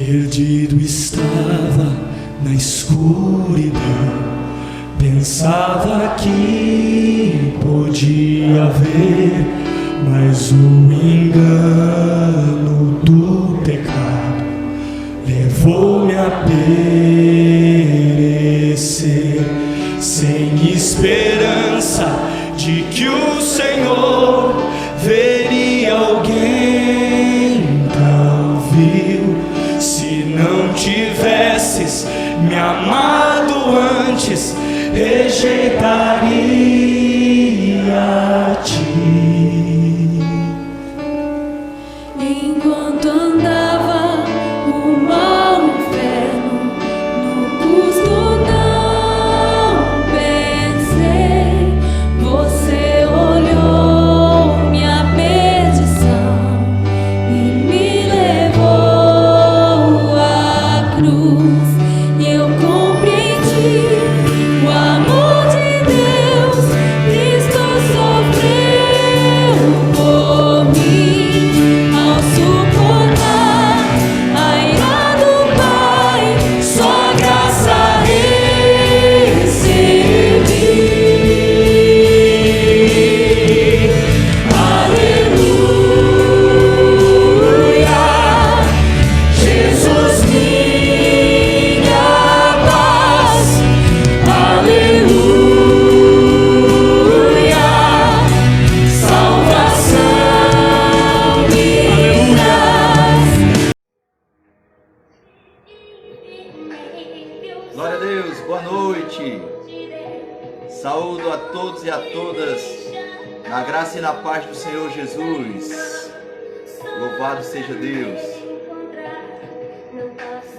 Perdido estava na escuridão, pensava que podia ver, mas o engano do pecado levou-me a perecer, sem esperança de que o Senhor veria alguém. Então viu, se não tivesses me amado antes, rejeitaria a ti. Enquanto andava rumo ao inferno, no custo não pensei. Você olhou minha perdição e me levou à cruz. E eu compreendi o amor de Deus. Cristo sofreu por mim, ao suportar a ira do Pai, só graça recebi. Aleluia, Jesus minha paz. Aleluia, salvação me traz. Glória a Deus, boa noite. Saúdo a todos e a todas, na graça e na paz do Senhor Jesus. Louvado seja Deus.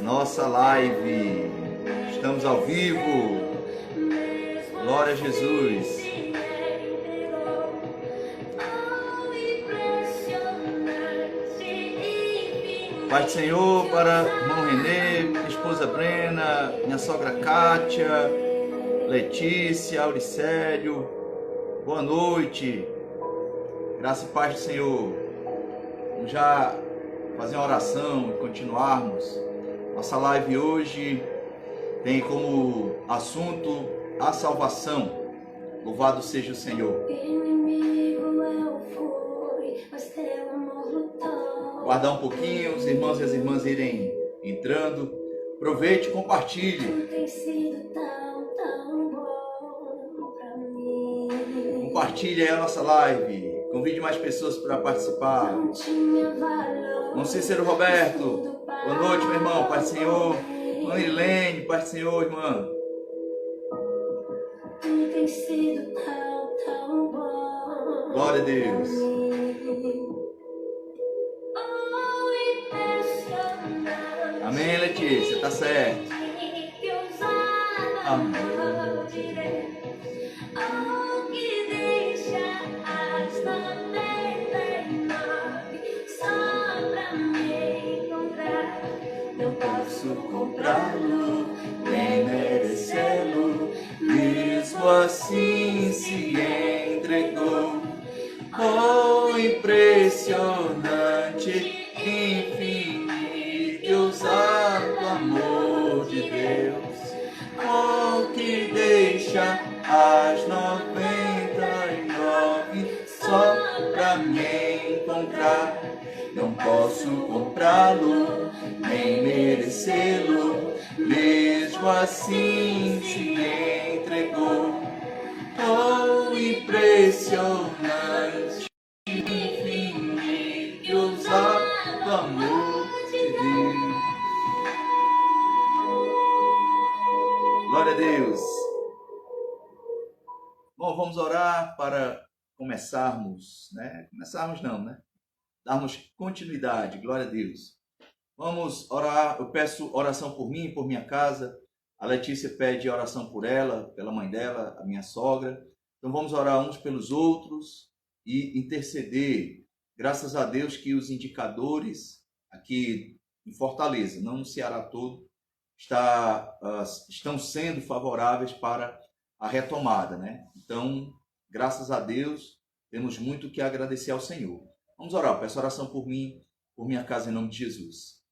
Nossa live, estamos ao vivo. Glória a Jesus. Paz do Senhor para irmão Renê, minha esposa Brena, minha sogra Kátia, Letícia, Auricélio. Boa noite. Graça e paz do Senhor. Vamos já fazer uma oração e continuarmos. Nossa live hoje tem como assunto a salvação. Louvado seja o Senhor. Inimigo eu fui, mas teu amor lutou. Guardar um pouquinho, os irmãos e as irmãs irem entrando. Aproveite e compartilhe. Tu tem sido tão bom pra mim. Compartilhe aí a nossa live. Convide mais pessoas para participar. Não tinha valor. Irmão Cícero Roberto, boa noite, meu irmão. Paz do Senhor. Irmã Irlene, paz do Senhor, irmã. Tu tem sido tão bom. Glória a Deus. Amém, Letícia, tá certo. Amor de Deus, oh, que deixa as 99 só pra me encontrar. Não posso comprá-lo, nem merecê-lo, Mesmo assim se entregou. Oh, impressionante, infinito, ousado amor de Deus. Oh, que deixa as 99 só pra me encontrar. Não posso comprá-lo, nem merecê-lo, mesmo assim se entregou. Oh, impressionante, infinito, ousado amor de Deus. Glória a Deus. Bom, vamos orar para começarmos, né? Começarmos não, né? Darmos continuidade. Glória a Deus. Vamos orar. Eu peço oração por mim, por minha casa. A Letícia pede oração por ela, pela mãe dela, a minha sogra. Então vamos orar uns pelos outros e interceder. Graças a Deus que os indicadores aqui em Fortaleza, não no Ceará todo, estão sendo favoráveis para a retomada, né? Então, graças a Deus, temos muito que agradecer ao Senhor. Vamos orar. Peço oração por mim, por minha casa, em nome de Jesus.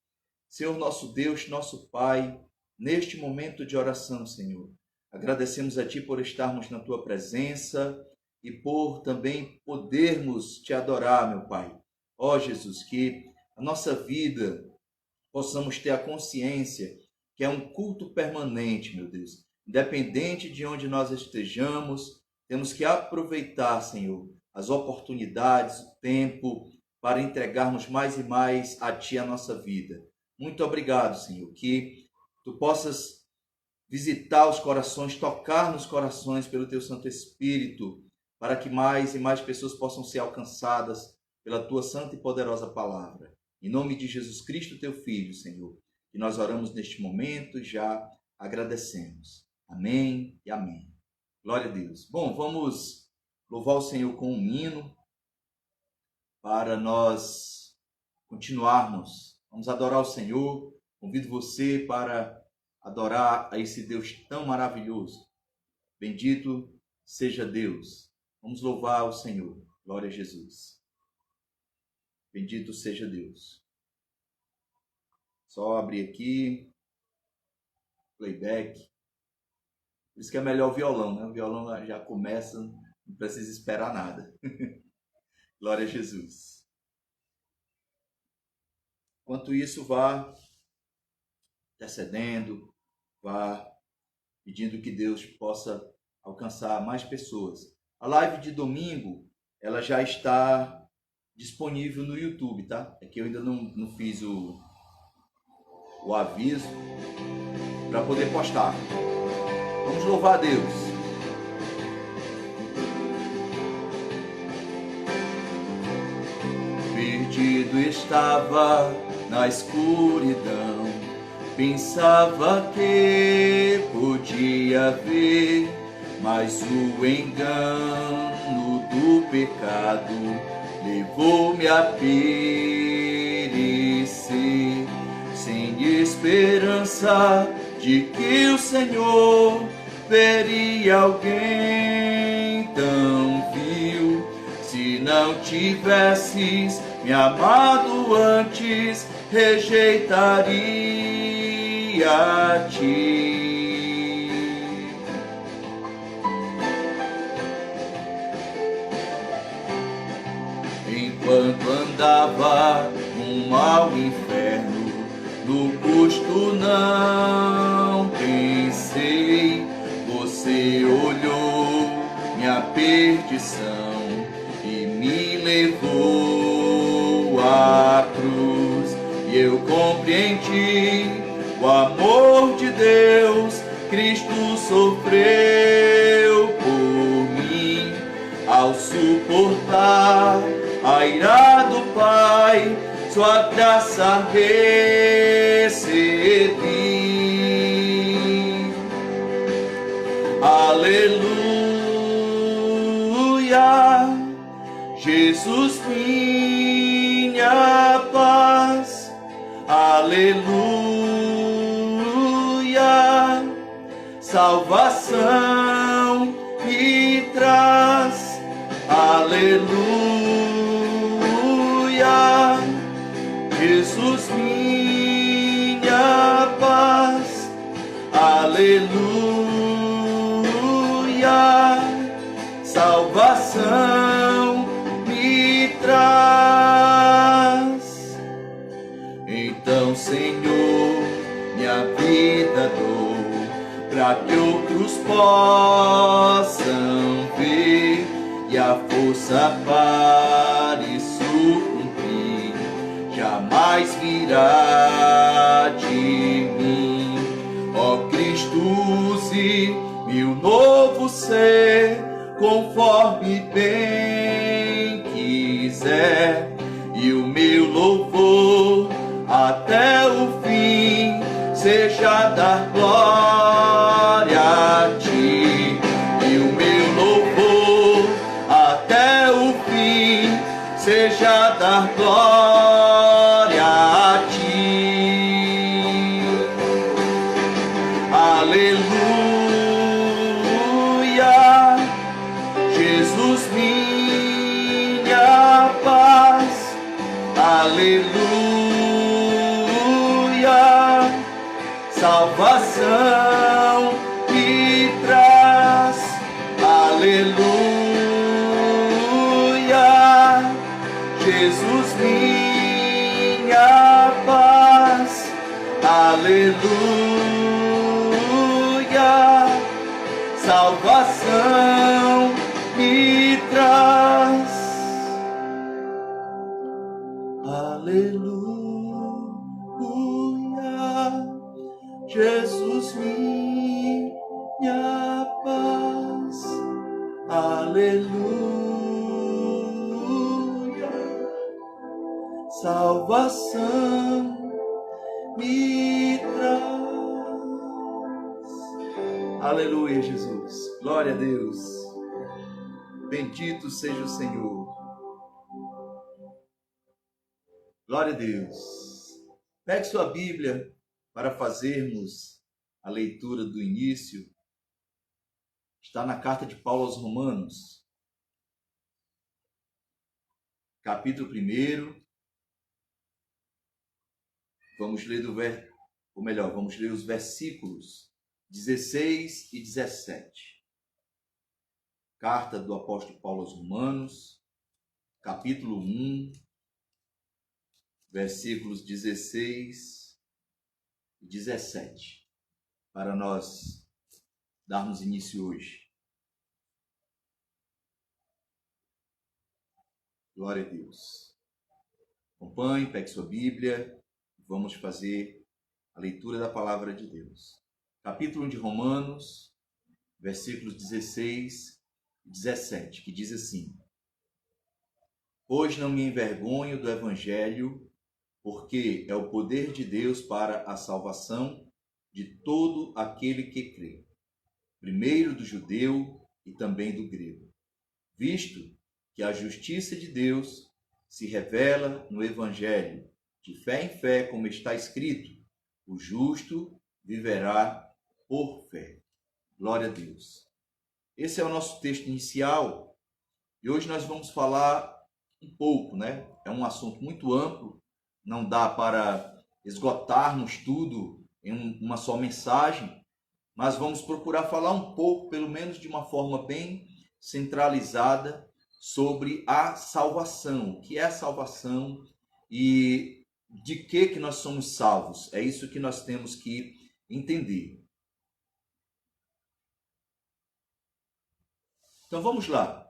Senhor nosso Deus, nosso Pai, neste momento de oração, Senhor, agradecemos a Ti por estarmos na Tua presença e por também podermos Te adorar, meu Pai. Ó Jesus, que a nossa vida possamos ter a consciência que é um culto permanente, meu Deus. Independente de onde nós estejamos, temos que aproveitar, Senhor, as oportunidades, o tempo, para entregarmos mais e mais a Ti a nossa vida. Muito obrigado, Senhor, que Tu possas visitar os corações, tocar nos corações pelo Teu Santo Espírito, para que mais e mais pessoas possam ser alcançadas pela Tua santa e poderosa palavra. Em nome de Jesus Cristo, Teu Filho, Senhor, que nós oramos neste momento e já agradecemos. Amém e amém. Glória a Deus. Bom, vamos louvar o Senhor com um hino para nós continuarmos. Vamos adorar o Senhor. Convido você para adorar a esse Deus tão maravilhoso. Bendito seja Deus. Vamos louvar o Senhor. Glória a Jesus. Bendito seja Deus. Só abrir aqui. Playback. Por isso que é melhor o violão, né? O violão já começa, não precisa esperar nada. Glória a Jesus. Enquanto isso, vá intercedendo, vá pedindo que Deus possa alcançar mais pessoas. A live de domingo, ela já está disponível no YouTube, tá? É que eu ainda não fiz o aviso para poder postar. Vamos louvar a Deus. Perdido estava na escuridão, pensava que podia ver, mas o engano do pecado levou-me a perecer, sem esperança de que o Senhor veria alguém tão vil. Se não tivesses me amado antes, rejeitaria a Ti. Enquanto andava rumo ao inferno, no custo não pensei, Você olhou minha perdição e me levou à cruz. E eu compreendi o amor de Deus, Cristo sofreu por mim, ao suportar a ira do Pai, Sua graça recebi. Aleluia, Jesus minha paz. Aleluia, salvação me traz. Aleluia, Jesus minha paz. Aleluia, salvação me traz. Então, Senhor, minha vida dou, para que outros possam ver, e a força para isso cumprir jamais virá de mim. Ó Cristo, use-me o novo ser, conforme bem quiser, e o meu louvor até o fim seja dar glória a Ti. E o meu louvor até o fim seja dar glória a Ti. Aleluia, Jesus minha paz. Aleluia, salvação me traz. Aleluia, Jesus minha paz. Aleluia, salvação me traz. Aleluia, Jesus. Glória a Deus. Bendito seja o Senhor. Glória a Deus. Pegue sua Bíblia para fazermos a leitura do início. Está na carta de Paulo aos Romanos, capítulo 1. Vamos ler vamos ler os versículos 16 e 17. Carta do apóstolo Paulo aos Romanos, capítulo 1, versículos 16 e 17, para nós darmos início hoje. Glória a Deus. Acompanhe, pegue sua Bíblia, vamos fazer a leitura da palavra de Deus. Capítulo 1 de Romanos, versículos 16 e 17, que diz assim: Pois não me envergonho do Evangelho, porque é o poder de Deus para a salvação de todo aquele que crê, primeiro do judeu e também do grego, visto que a justiça de Deus se revela no Evangelho, de fé em fé, como está escrito: o justo viverá por fé. Glória a Deus. Esse é o nosso texto inicial e hoje nós vamos falar um pouco, né? É um assunto muito amplo, não dá para esgotarmos tudo em uma só mensagem, mas vamos procurar falar um pouco, pelo menos de uma forma bem centralizada, sobre a salvação. O que é a salvação e de que nós somos salvos? É isso que nós temos que entender. Então vamos lá.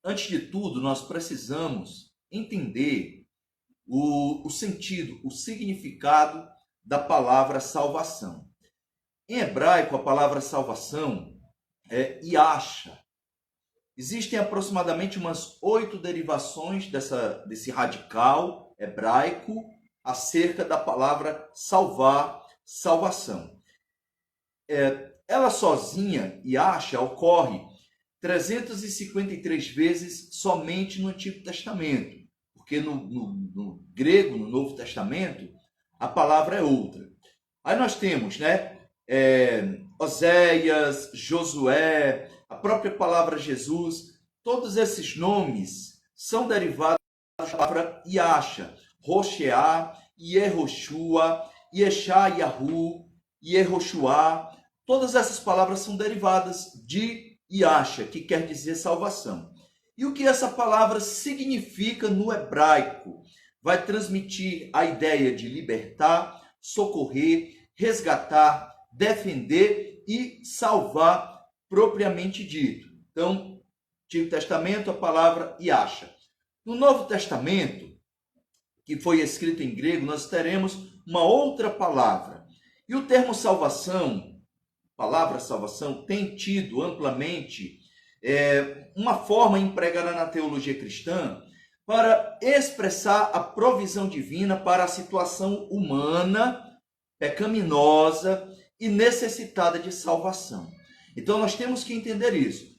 Antes de tudo, nós precisamos entender o sentido, o significado da palavra salvação. Em hebraico, a palavra salvação é yasha. Existem aproximadamente umas 8 derivações desse radical hebraico acerca da palavra salvar, salvação. Ela sozinha, yasha, ocorre 353 vezes somente no Antigo Testamento, porque no grego, no Novo Testamento, a palavra é outra. Aí nós temos, Oséias, Josué, a própria palavra Jesus, todos esses nomes são derivados da palavra Yasha, Rocheá, Yehoshua, Yeshayahu, Yehoshua. Todas essas palavras são derivadas de Yasha, que quer dizer salvação. E o que essa palavra significa no hebraico? Vai transmitir a ideia de libertar, socorrer, resgatar, defender e salvar, propriamente dito. Então, Antigo Testamento, a palavra Yasha. No Novo Testamento, que foi escrito em grego, nós teremos uma outra palavra. E o termo salvação, palavra salvação, tem tido amplamente uma forma empregada na teologia cristã para expressar a provisão divina para a situação humana, pecaminosa e necessitada de salvação. Então nós temos que entender isso.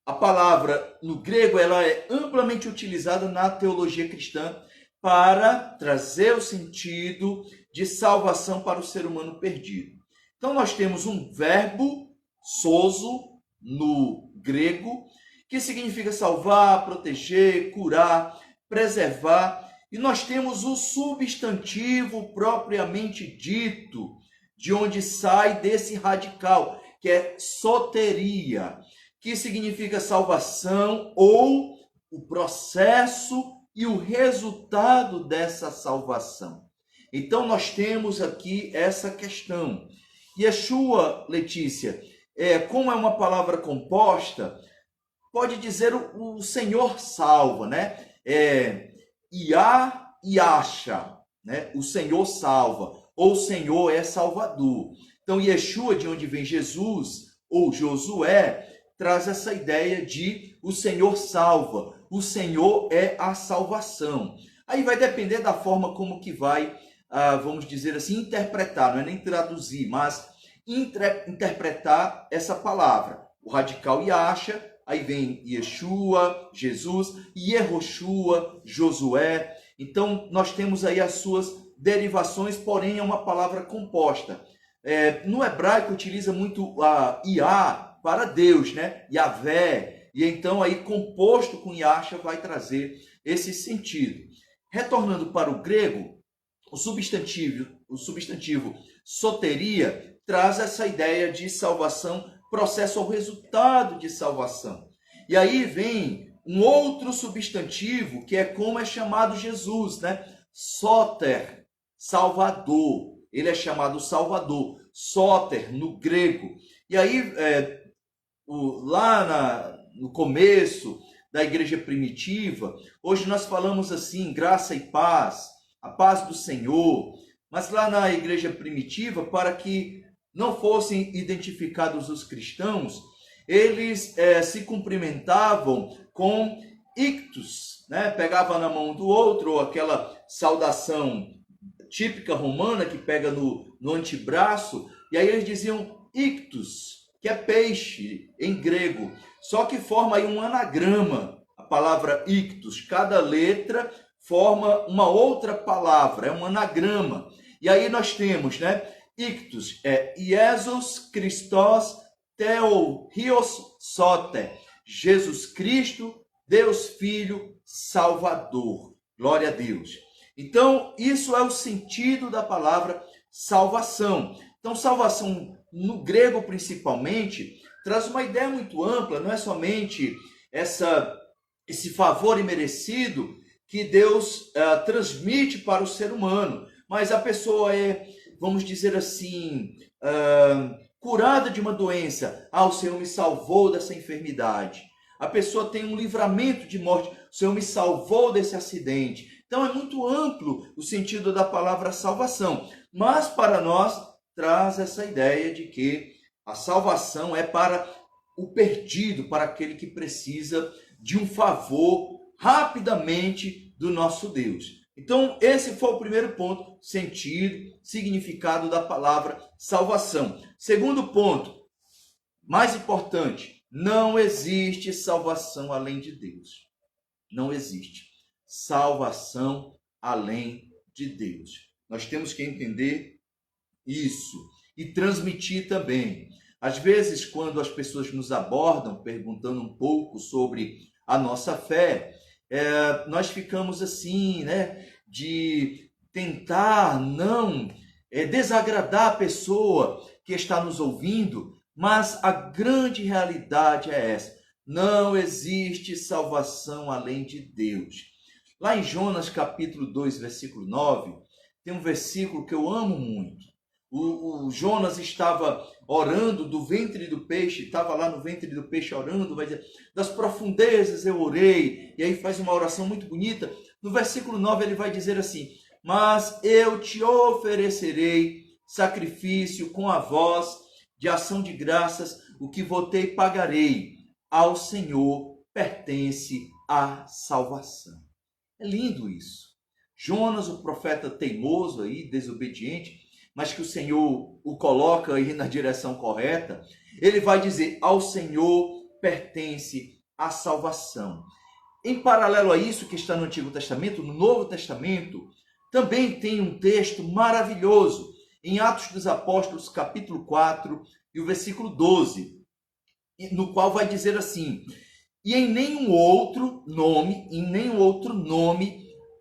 A palavra no grego ela é amplamente utilizada na teologia cristã para trazer o sentido de salvação para o ser humano perdido. Então nós temos um verbo, sozo, no grego, que significa salvar, proteger, curar, preservar. E nós temos o substantivo propriamente dito, de onde sai desse radical, que é soteria, que significa salvação ou o processo e o resultado dessa salvação. Então nós temos aqui essa questão. Yeshua, Letícia, como é uma palavra composta, pode dizer o Senhor salva, né? Iá e Acha, né? O Senhor salva, ou o Senhor é Salvador. Então Yeshua, de onde vem Jesus, ou Josué, traz essa ideia de o Senhor salva, o Senhor é a salvação. Aí vai depender da forma como que vai, vamos dizer assim, interpretar, não é nem traduzir, mas interpretar essa palavra. O radical Yasha, aí vem Yeshua, Jesus, Yehoshua, Josué. Então nós temos aí as suas derivações, porém é uma palavra composta. No hebraico utiliza muito a Iá para Deus, né? Yahvé. E então aí composto com Yasha vai trazer esse sentido. Retornando para o grego, o substantivo soteria traz essa ideia de salvação, processo ou resultado de salvação. E aí vem um outro substantivo que é como é chamado Jesus, né? Soter, Salvador. Ele é chamado Salvador, Soter no grego. E aí lá no começo da igreja primitiva, hoje nós falamos assim, graça e paz, a paz do Senhor, mas lá na igreja primitiva, para que não fossem identificados os cristãos, eles se cumprimentavam com ictus, né? Pegava na mão do outro, ou aquela saudação típica romana que pega no antebraço, e aí eles diziam ictus, que é peixe em grego, só que forma aí um anagrama, a palavra ictus, cada letra forma uma outra palavra, é um anagrama. E aí nós temos, né, ictus, Jesus Christos Theos Soter, Jesus Cristo, Deus Filho, Salvador. Glória a Deus. Então, isso é o sentido da palavra salvação. Então, salvação no grego principalmente traz uma ideia muito ampla, não é somente esse favor imerecido que Deus transmite para o ser humano, mas a pessoa vamos dizer assim, curada de uma doença. O Senhor me salvou dessa enfermidade. A pessoa tem um livramento de morte. O Senhor me salvou desse acidente. Então é muito amplo o sentido da palavra salvação. Mas para nós traz essa ideia de que a salvação é para o perdido, para aquele que precisa de um favor rapidamente do nosso Deus. Então, esse foi o primeiro ponto, sentido, significado da palavra salvação. Segundo ponto, mais importante, não existe salvação além de Deus. Não existe salvação além de Deus. Nós temos que entender isso e transmitir também. Às vezes, quando as pessoas nos abordam perguntando um pouco sobre a nossa fé, nós ficamos assim, né, de tentar não desagradar a pessoa que está nos ouvindo, mas a grande realidade é essa: não existe salvação além de Deus. Lá em Jonas capítulo 2, versículo 9, tem um versículo que eu amo muito. O Jonas estava orando do ventre do peixe, estava lá no ventre do peixe orando, vai dizer, das profundezas eu orei, e aí faz uma oração muito bonita. No versículo 9 ele vai dizer assim: mas eu te oferecerei sacrifício com a voz de ação de graças, o que votei pagarei, ao Senhor pertence a salvação. É lindo isso. Jonas, o profeta teimoso aí, desobediente, mas que o Senhor o coloca aí na direção correta, ele vai dizer, ao Senhor pertence a salvação. Em paralelo a isso que está no Antigo Testamento, no Novo Testamento, também tem um texto maravilhoso, em Atos dos Apóstolos, capítulo 4, e o versículo 12, no qual vai dizer assim, e em nenhum outro nome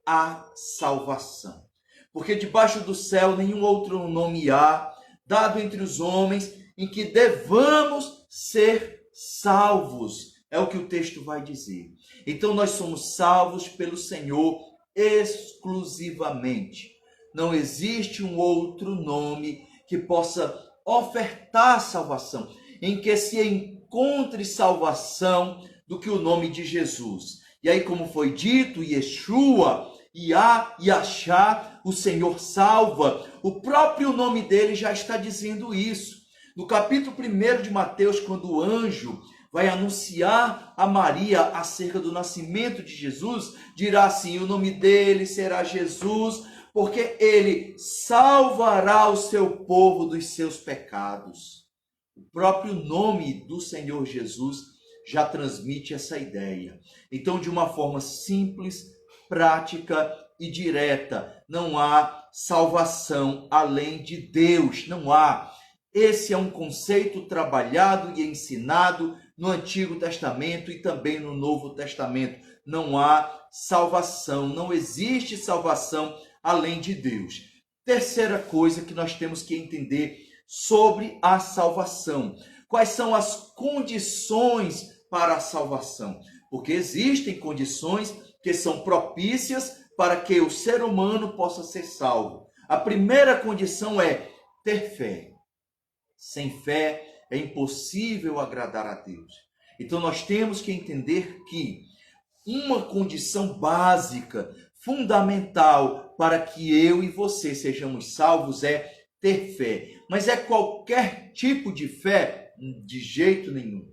há salvação. Porque debaixo do céu nenhum outro nome há, dado entre os homens, em que devamos ser salvos. É o que o texto vai dizer. Então nós somos salvos pelo Senhor exclusivamente. Não existe um outro nome que possa ofertar salvação, em que se encontre salvação do que o nome de Jesus. E aí, como foi dito, Yeshua, Yah, Yashá, o Senhor salva. O próprio nome dele já está dizendo isso. No capítulo 1 de Mateus, quando o anjo vai anunciar a Maria acerca do nascimento de Jesus, dirá assim: o nome dele será Jesus, porque ele salvará o seu povo dos seus pecados. O próprio nome do Senhor Jesus já transmite essa ideia. Então, de uma forma simples, prática e direta, não há salvação além de Deus, não há. Esse é um conceito trabalhado e ensinado no Antigo Testamento e também no Novo Testamento. Não há salvação, não existe salvação além de Deus. Terceira coisa que nós temos que entender sobre a salvação. Quais são as condições para a salvação? Porque existem condições que são propícias para que o ser humano possa ser salvo. A primeira condição é ter fé. Sem fé é impossível agradar a Deus. Então nós temos que entender que uma condição básica, fundamental para que eu e você sejamos salvos é ter fé. Mas é qualquer tipo de fé? De jeito nenhum.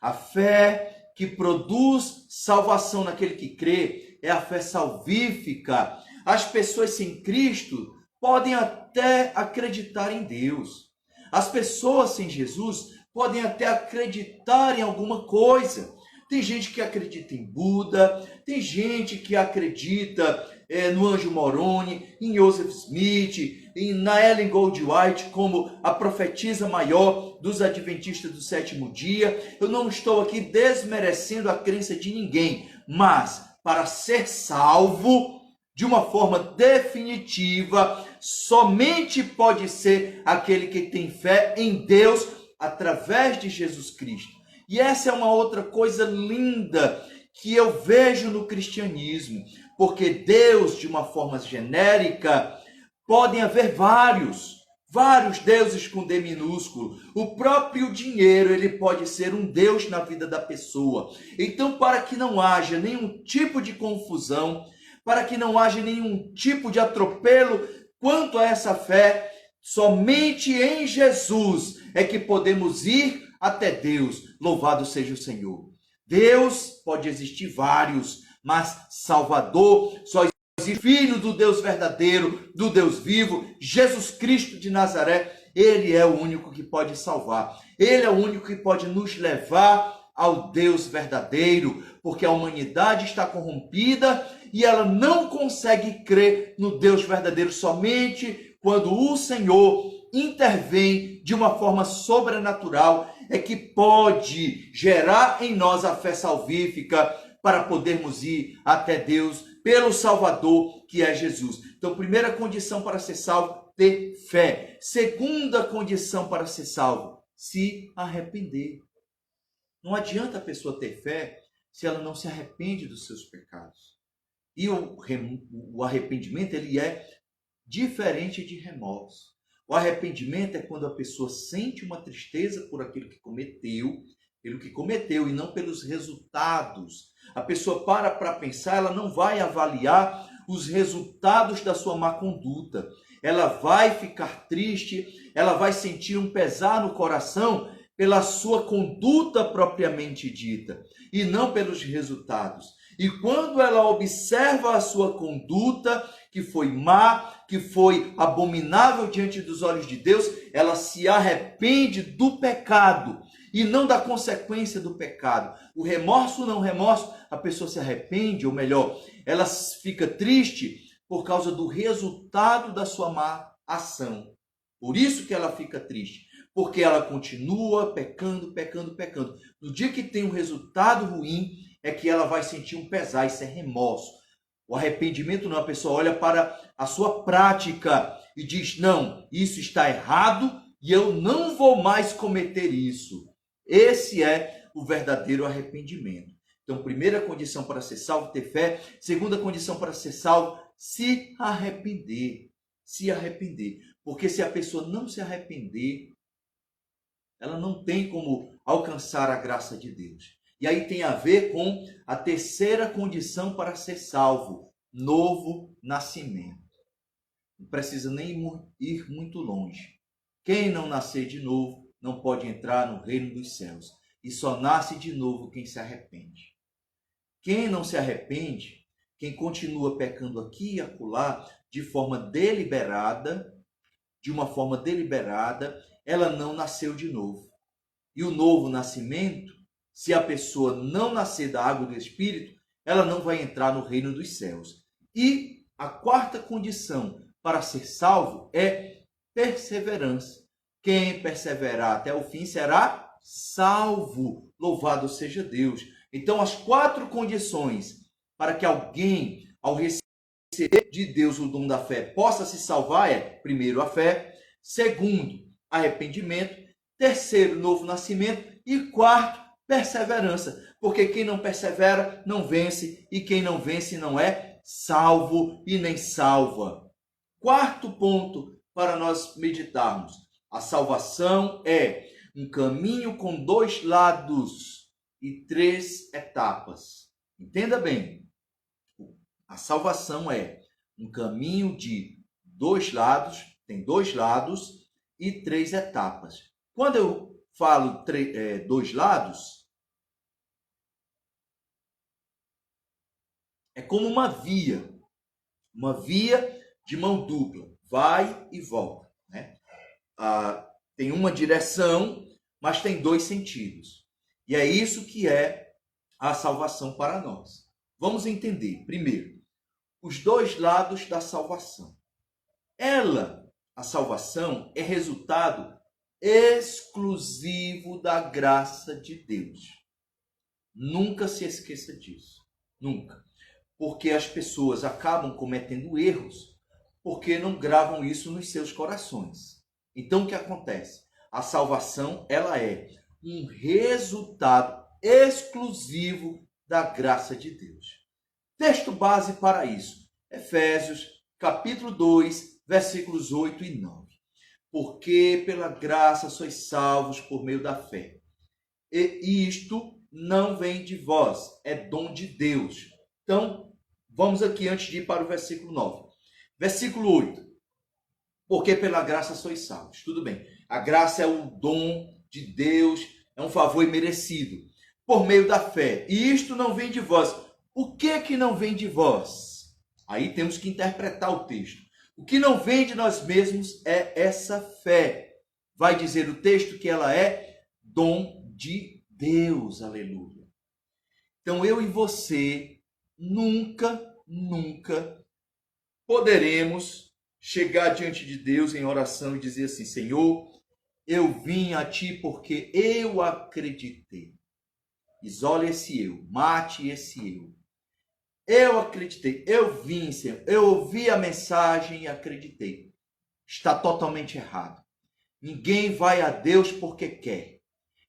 A fé que produz salvação naquele que crê é a fé salvífica. As pessoas sem Cristo podem até acreditar em Deus. As pessoas sem Jesus podem até acreditar em alguma coisa. Tem gente que acredita em Buda, tem gente que acredita no Anjo Moroni, em Joseph Smith, na Ellen Goldwhite como a profetisa maior dos adventistas do sétimo dia. Eu não estou aqui desmerecendo a crença de ninguém, mas para ser salvo de uma forma definitiva, somente pode ser aquele que tem fé em Deus através de Jesus Cristo. E essa é uma outra coisa linda que eu vejo no cristianismo, porque Deus, de uma forma genérica, podem haver vários deuses com D minúsculo. O próprio dinheiro, ele pode ser um Deus na vida da pessoa. Então, para que não haja nenhum tipo de confusão, para que não haja nenhum tipo de atropelo quanto a essa fé, somente em Jesus é que podemos ir até Deus. Louvado seja o Senhor. Deus pode existir vários, mas Salvador só existe Filho do Deus verdadeiro, do Deus vivo, Jesus Cristo de Nazaré. Ele é o único que pode salvar. Ele é o único que pode nos levar ao Deus verdadeiro, porque a humanidade está corrompida e ela não consegue crer no Deus verdadeiro somente quando o Senhor intervém de uma forma sobrenatural, é que pode gerar em nós a fé salvífica para podermos ir até Deus pelo Salvador, que é Jesus. Então, primeira condição para ser salvo, ter fé. Segunda condição para ser salvo, se arrepender. Não adianta a pessoa ter fé se ela não se arrepende dos seus pecados. E o arrependimento, ele é diferente de remorso. O arrependimento é quando a pessoa sente uma tristeza por aquilo que cometeu, e não pelos resultados. A pessoa para pensar, ela não vai avaliar os resultados da sua má conduta. Ela vai ficar triste, ela vai sentir um pesar no coração pela sua conduta propriamente dita, e não pelos resultados. E quando ela observa a sua conduta, que foi má, que foi abominável diante dos olhos de Deus, ela se arrepende do pecado e não da consequência do pecado. O remorso, não remorso, a pessoa se arrepende, ou melhor, ela fica triste por causa do resultado da sua má ação. Por isso que ela fica triste, porque ela continua pecando. No dia que tem um resultado ruim, é que ela vai sentir um pesar, isso é remorso. O arrependimento não, a pessoa olha para a sua prática e diz, não, isso está errado e eu não vou mais cometer isso. Esse é o verdadeiro arrependimento. Então, primeira condição para ser salvo, ter fé. Segunda condição para ser salvo, se arrepender. se arrepender. Porque se a pessoa não se arrepender, ela não tem como alcançar a graça de Deus. E aí tem a ver com a terceira condição para ser salvo: novo nascimento. Não precisa nem ir muito longe. Quem não nascer de novo não pode entrar no reino dos céus. E só nasce de novo quem se arrepende. Quem não se arrepende, quem continua pecando aqui e acolá de forma deliberada, ela não nasceu de novo. E o novo nascimento, se a pessoa não nascer da água do Espírito, ela não vai entrar no reino dos céus. E a quarta condição para ser salvo é perseverança. Quem perseverar até o fim será salvo. Louvado seja Deus. Então, as 4 condições para que alguém, ao receber de Deus o dom da fé, possa se salvar é: primeiro, a fé; segundo, arrependimento; terceiro, novo nascimento; e quarto, perseverança. Porque quem não persevera não vence, e quem não vence não é salvo e nem salva. Quarto ponto para nós meditarmos: a salvação é um caminho com 2 lados e 3 etapas. Entenda bem. A salvação é um caminho de 2 lados, tem 2 lados e 3 etapas. Quando eu falo 2 lados, é como uma via de mão dupla, vai e volta, né? Tem uma direção, mas tem 2 sentidos. E é isso que é a salvação para nós. Vamos entender, primeiro, os 2 lados da salvação. A salvação, é resultado exclusivo da graça de Deus. Nunca se esqueça disso. Nunca. Porque as pessoas acabam cometendo erros porque não gravam isso nos seus corações. Então, o que acontece? A salvação, ela é um resultado exclusivo da graça de Deus. Texto base para isso: Efésios, capítulo 2, versículos 8 e 9. Porque pela graça sois salvos por meio da fé. E isto não vem de vós, é dom de Deus. Então, vamos aqui antes de ir para o versículo 9. Versículo 8. Porque pela graça sois salvos. Tudo bem. A graça é o dom de Deus, é um favor imerecido, por meio da fé. E isto não vem de vós. O que não vem de vós? Aí temos que interpretar o texto. O que não vem de nós mesmos é essa fé. Vai dizer o texto que ela é dom de Deus. Aleluia. Então eu e você nunca poderemos chegar diante de Deus em oração e dizer assim: Senhor, eu vim a Ti porque eu acreditei. Isole esse eu, mate esse eu. Eu acreditei, eu vim, Senhor, eu ouvi a mensagem e acreditei. Está totalmente errado. Ninguém vai a Deus porque quer.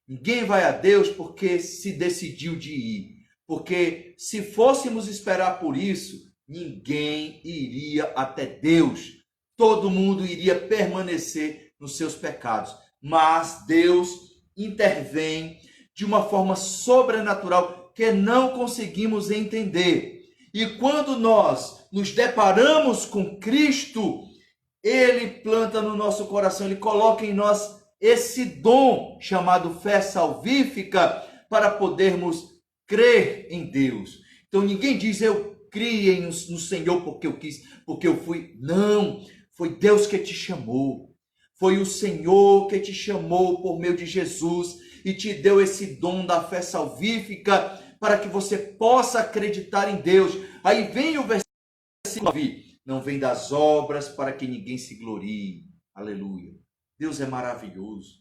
Ninguém vai a Deus porque se decidiu de ir. Porque se fôssemos esperar por isso, ninguém iria até Deus. Todo mundo iria permanecer nos seus pecados. Mas Deus intervém de uma forma sobrenatural que não conseguimos entender. E quando nós nos deparamos com Cristo, Ele planta no nosso coração, Ele coloca em nós esse dom chamado fé salvífica para podermos crer em Deus. Então ninguém diz: eu criei no Senhor porque eu quis, porque eu fui. Não, foi Deus que te chamou. Foi o Senhor que te chamou por meio de Jesus e te deu esse dom da fé salvífica para que você possa acreditar em Deus. Aí vem o versículo 9. Não vem das obras para que ninguém se glorie. Aleluia. Deus é maravilhoso.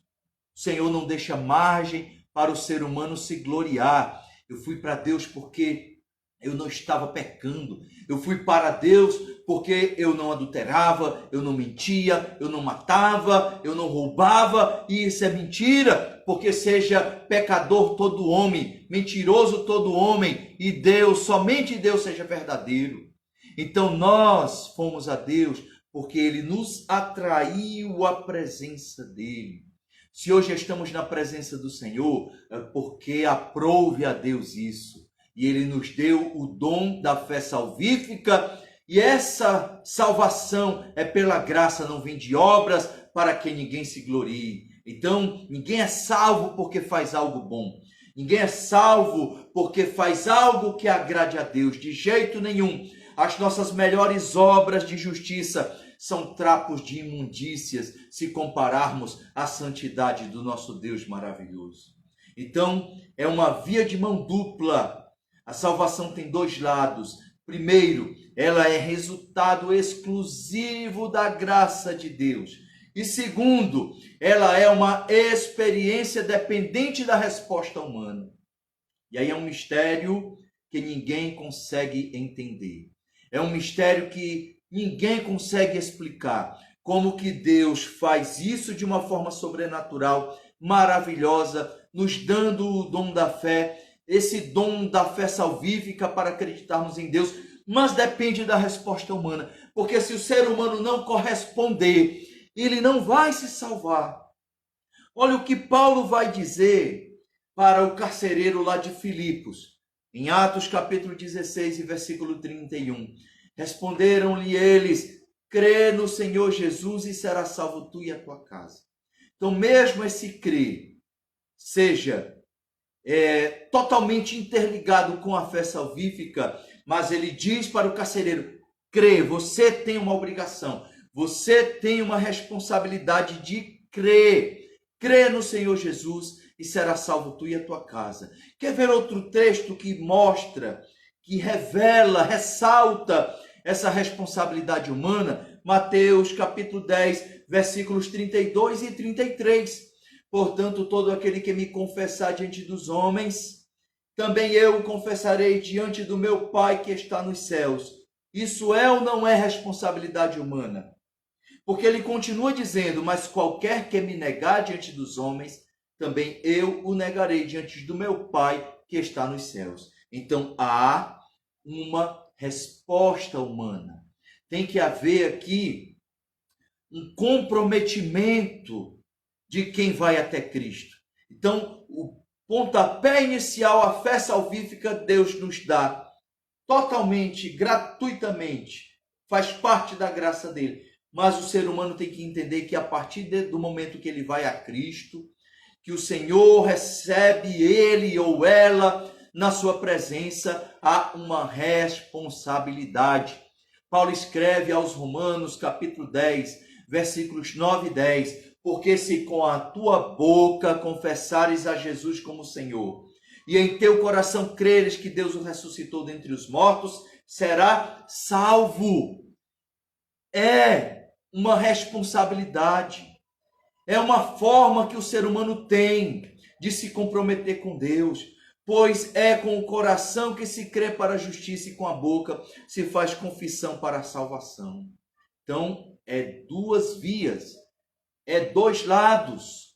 O Senhor não deixa margem para o ser humano se gloriar. Eu fui para Deus porque eu não estava pecando. Eu fui para Deus porque eu não adulterava, eu não mentia, eu não matava, eu não roubava. E isso é mentira, porque seja pecador todo homem, mentiroso todo homem, e Deus, somente Deus seja verdadeiro. Então nós fomos a Deus porque ele nos atraiu à presença dele. Se hoje estamos na presença do Senhor, é porque aprove a Deus isso. E ele nos deu o dom da fé salvífica, e essa salvação é pela graça, não vem de obras, para que ninguém se glorie. Então, ninguém é salvo porque faz algo bom. Ninguém é salvo porque faz algo que agrade a Deus, de jeito nenhum. As nossas melhores obras de justiça são trapos de imundícias, se compararmos à santidade do nosso Deus maravilhoso. Então, é uma via de mão dupla. A salvação tem dois lados. Primeiro, ela é resultado exclusivo da graça de Deus. E segundo, ela é uma experiência dependente da resposta humana. E aí é um mistério que ninguém consegue entender. É um mistério que ninguém consegue explicar. Como que Deus faz isso de uma forma sobrenatural, maravilhosa, nos dando o dom da fé, esse dom da fé salvífica para acreditarmos em Deus, mas depende da resposta humana. Porque se o ser humano não corresponder, ele não vai se salvar. Olha o que Paulo vai dizer para o carcereiro lá de Filipos, em Atos capítulo 16 e versículo 31. Responderam-lhe eles: crê no Senhor Jesus e será salvo tu e a tua casa. Então, mesmo esse crer seja totalmente interligado com a fé salvífica, mas ele diz para o carcereiro: crê, você tem uma obrigação, você tem uma responsabilidade de crer. Crê no Senhor Jesus e será salvo tu e a tua casa. Quer ver outro texto que mostra, que revela, ressalta essa responsabilidade humana? Mateus capítulo 10, versículos 32 e 33. Portanto, todo aquele que me confessar diante dos homens, também eu o confessarei diante do meu Pai que está nos céus. Isso é ou não é responsabilidade humana? Porque ele continua dizendo: mas qualquer que me negar diante dos homens, também eu o negarei diante do meu Pai que está nos céus. Então há uma resposta humana. Tem que haver aqui um comprometimento de quem vai até Cristo. Então, o pontapé inicial, a fé salvífica, Deus nos dá totalmente, gratuitamente. Faz parte da graça dele. Mas o ser humano tem que entender que a partir do momento que ele vai a Cristo, que o Senhor recebe ele ou ela na sua presença, há uma responsabilidade. Paulo escreve aos Romanos, capítulo 10, versículos 9 e 10, porque se com a tua boca confessares a Jesus como Senhor, e em teu coração creres que Deus o ressuscitou dentre os mortos, será salvo. É uma responsabilidade. É uma forma que o ser humano tem de se comprometer com Deus, pois é com o coração que se crê para a justiça e com a boca se faz confissão para a salvação. Então, é duas vias, é dois lados.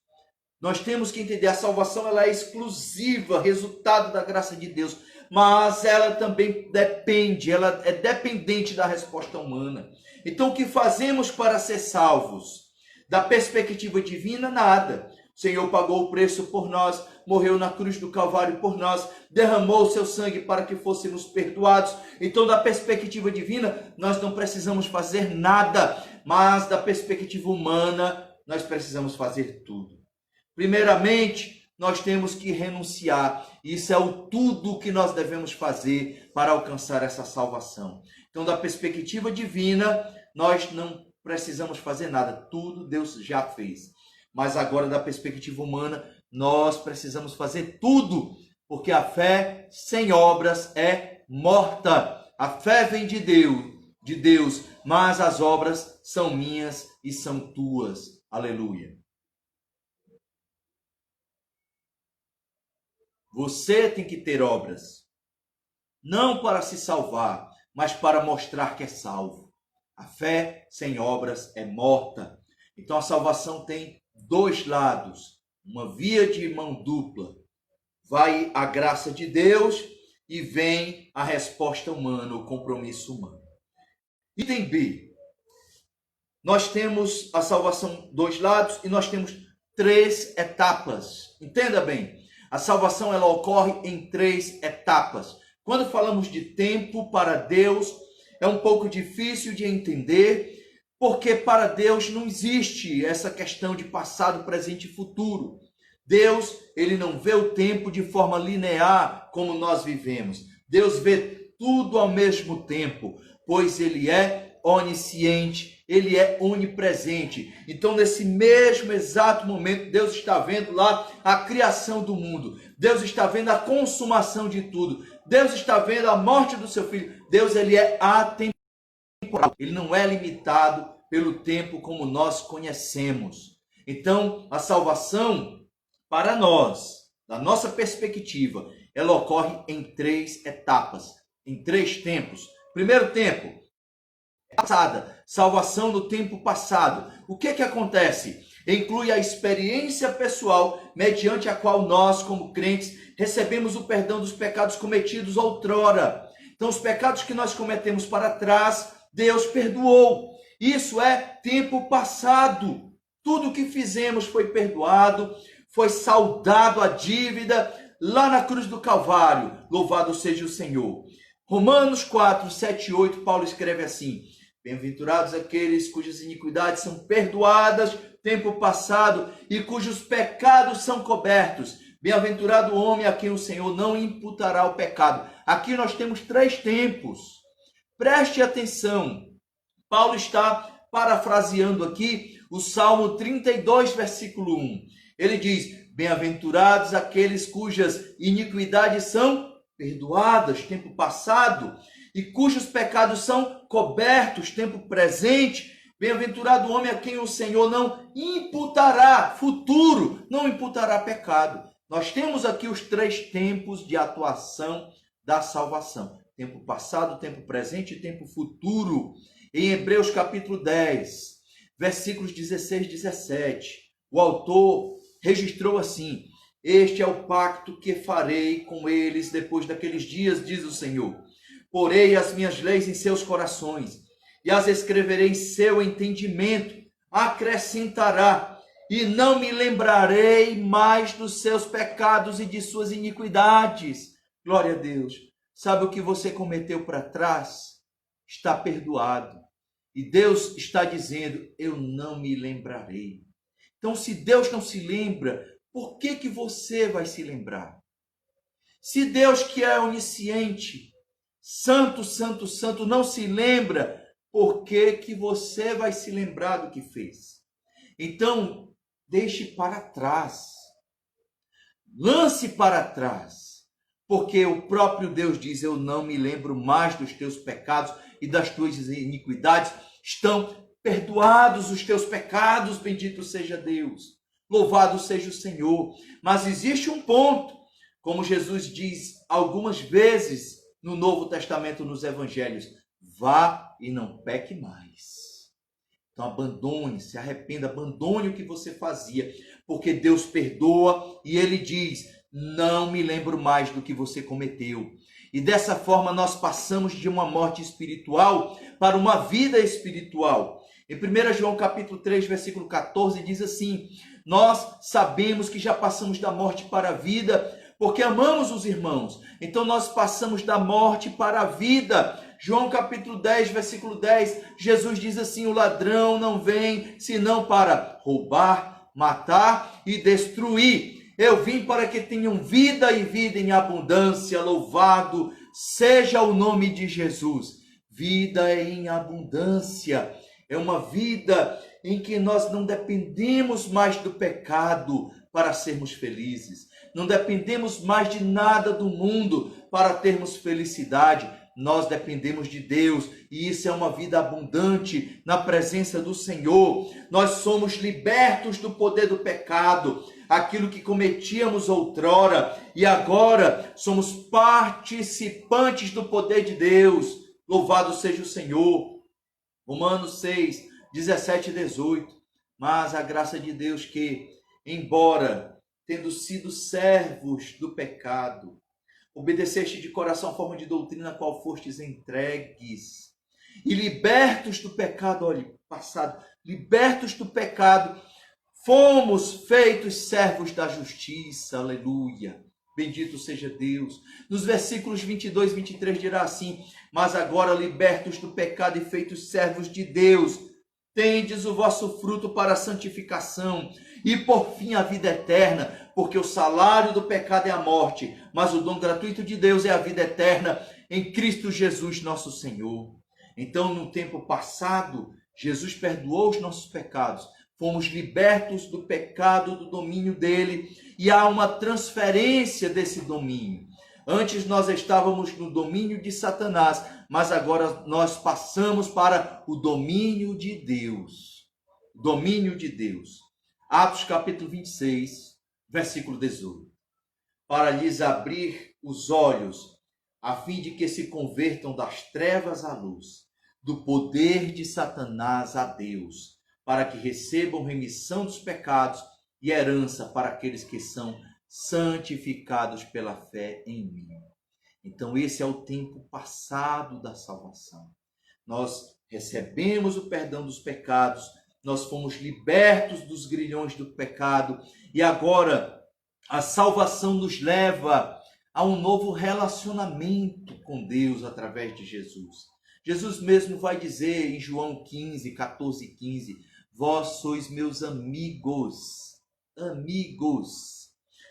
Nós temos que entender, a salvação ela é exclusiva, resultado da graça de Deus, mas ela também depende, ela é dependente da resposta humana. Então, o que fazemos para ser salvos? Da perspectiva divina, nada. O Senhor pagou o preço por nós, morreu na cruz do Calvário por nós, derramou o seu sangue para que fôssemos perdoados. Então, da perspectiva divina, nós não precisamos fazer nada, mas da perspectiva humana, nós precisamos fazer tudo. Primeiramente, nós temos que renunciar. Isso é o tudo que nós devemos fazer para alcançar essa salvação. Então, da perspectiva divina, nós não precisamos fazer nada. Tudo Deus já fez. Mas agora, da perspectiva humana, nós precisamos fazer tudo, porque a fé sem obras é morta. A fé vem de Deus, mas as obras são minhas e são tuas. Aleluia. Você tem que ter obras, não para se salvar, mas para mostrar que é salvo. A fé sem obras é morta. Então a salvação tem dois lados, uma via de mão dupla. Vai a graça de Deus e vem a resposta humana, o compromisso humano. Item B. nós temos a salvação dois lados e nós temos três etapas. Entenda bem, a salvação ela ocorre em três etapas. Quando falamos de tempo para Deus, é um pouco difícil de entender, porque para Deus não existe essa questão de passado, presente e futuro. Deus, ele não vê o tempo de forma linear como nós vivemos. Deus vê tudo ao mesmo tempo, pois ele é onisciente, ele é onipresente. Então, nesse mesmo exato momento, Deus está vendo lá a criação do mundo. Deus está vendo a consumação de tudo. Deus está vendo a morte do seu filho. Deus, ele é atemporal. Ele não é limitado pelo tempo como nós conhecemos. Então, a salvação, para nós, da nossa perspectiva, ela ocorre em três etapas, em três tempos. Primeiro tempo, passada, salvação no tempo passado. O que acontece? Inclui a experiência pessoal mediante a qual nós, como crentes, recebemos o perdão dos pecados cometidos outrora. Então, os pecados que nós cometemos para trás, Deus perdoou. Isso é tempo passado. Tudo o que fizemos foi perdoado, foi saldado a dívida lá na cruz do Calvário. Louvado seja o Senhor. Romanos 4, 7 e 8, Paulo escreve assim: bem-aventurados aqueles cujas iniquidades são perdoadas, tempo passado, e cujos pecados são cobertos. Bem-aventurado o homem a quem o Senhor não imputará o pecado. Aqui nós temos três tempos. Preste atenção. Paulo está parafraseando aqui o Salmo 32, versículo 1. Ele diz: bem-aventurados aqueles cujas iniquidades são perdoadas, tempo passado, e cujos pecados são cobertos, tempo presente. Bem-aventurado o homem a quem o Senhor não imputará, futuro, não imputará pecado. Nós temos aqui os três tempos de atuação da salvação. Tempo passado, tempo presente e tempo futuro. Em Hebreus capítulo 10, versículos 16 e 17, o autor registrou assim: este é o pacto que farei com eles depois daqueles dias, diz o Senhor. Porei as minhas leis em seus corações e as escreverei em seu entendimento. Acrescentará: e não me lembrarei mais dos seus pecados e de suas iniquidades. Glória a Deus. Sabe o que você cometeu para trás? Está perdoado. E Deus está dizendo: eu não me lembrarei. Então, se Deus não se lembra, por que você vai se lembrar? Se Deus, que é onisciente, santo, santo, santo, não se lembra, por que você vai se lembrar do que fez? Então, deixe para trás. Lance para trás. Porque o próprio Deus diz: eu não me lembro mais dos teus pecados e das tuas iniquidades. Estão perdoados os teus pecados, bendito seja Deus. Louvado seja o Senhor. Mas existe um ponto, como Jesus diz algumas vezes no Novo Testamento, nos Evangelhos: vá e não peque mais. Então abandone, se arrependa, abandone o que você fazia, porque Deus perdoa e Ele diz: não me lembro mais do que você cometeu. E dessa forma nós passamos de uma morte espiritual para uma vida espiritual. Em 1 João capítulo 3, versículo 14, diz assim: nós sabemos que já passamos da morte para a vida, porque amamos os irmãos. Então nós passamos da morte para a vida. João capítulo 10, versículo 10, Jesus diz assim: o ladrão não vem senão para roubar, matar e destruir. Eu vim para que tenham vida e vida em abundância. Louvado seja o nome de Jesus. Vida em abundância. É uma vida em que nós não dependemos mais do pecado para sermos felizes. Não dependemos mais de nada do mundo para termos felicidade. Nós dependemos de Deus, e isso é uma vida abundante na presença do Senhor. Nós somos libertos do poder do pecado, aquilo que cometíamos outrora, e agora somos participantes do poder de Deus. Louvado seja o Senhor. Romanos 6, 17 e 18. Mas a graça de Deus que, embora tendo sido servos do pecado, obedeceste de coração a forma de doutrina a qual fostes entregues, E libertos do pecado, olhe, passado, libertos do pecado, fomos feitos servos da justiça, aleluia. Bendito seja Deus. Nos versículos 22 e 23 dirá assim: mas agora libertos do pecado e feitos servos de Deus, tendes o vosso fruto para a santificação e por fim a vida eterna, porque o salário do pecado é a morte, mas o dom gratuito de Deus é a vida eterna em Cristo Jesus nosso Senhor. Então, no tempo passado, Jesus perdoou os nossos pecados, fomos libertos do pecado, do domínio dele, e há uma transferência desse domínio. Antes nós estávamos no domínio de Satanás, mas agora nós passamos para o domínio de Deus. Domínio de Deus. Atos capítulo 26, versículo 18. Para lhes abrir os olhos, a fim de que se convertam das trevas à luz, do poder de Satanás a Deus, para que recebam remissão dos pecados e herança para aqueles que são santificados pela fé em mim. Então esse é o tempo passado da salvação. Nós recebemos o perdão dos pecados, nós fomos libertos dos grilhões do pecado e agora a salvação nos leva a um novo relacionamento com Deus através de Jesus. Jesus mesmo vai dizer em João 15, 14 e 15, vós sois meus amigos,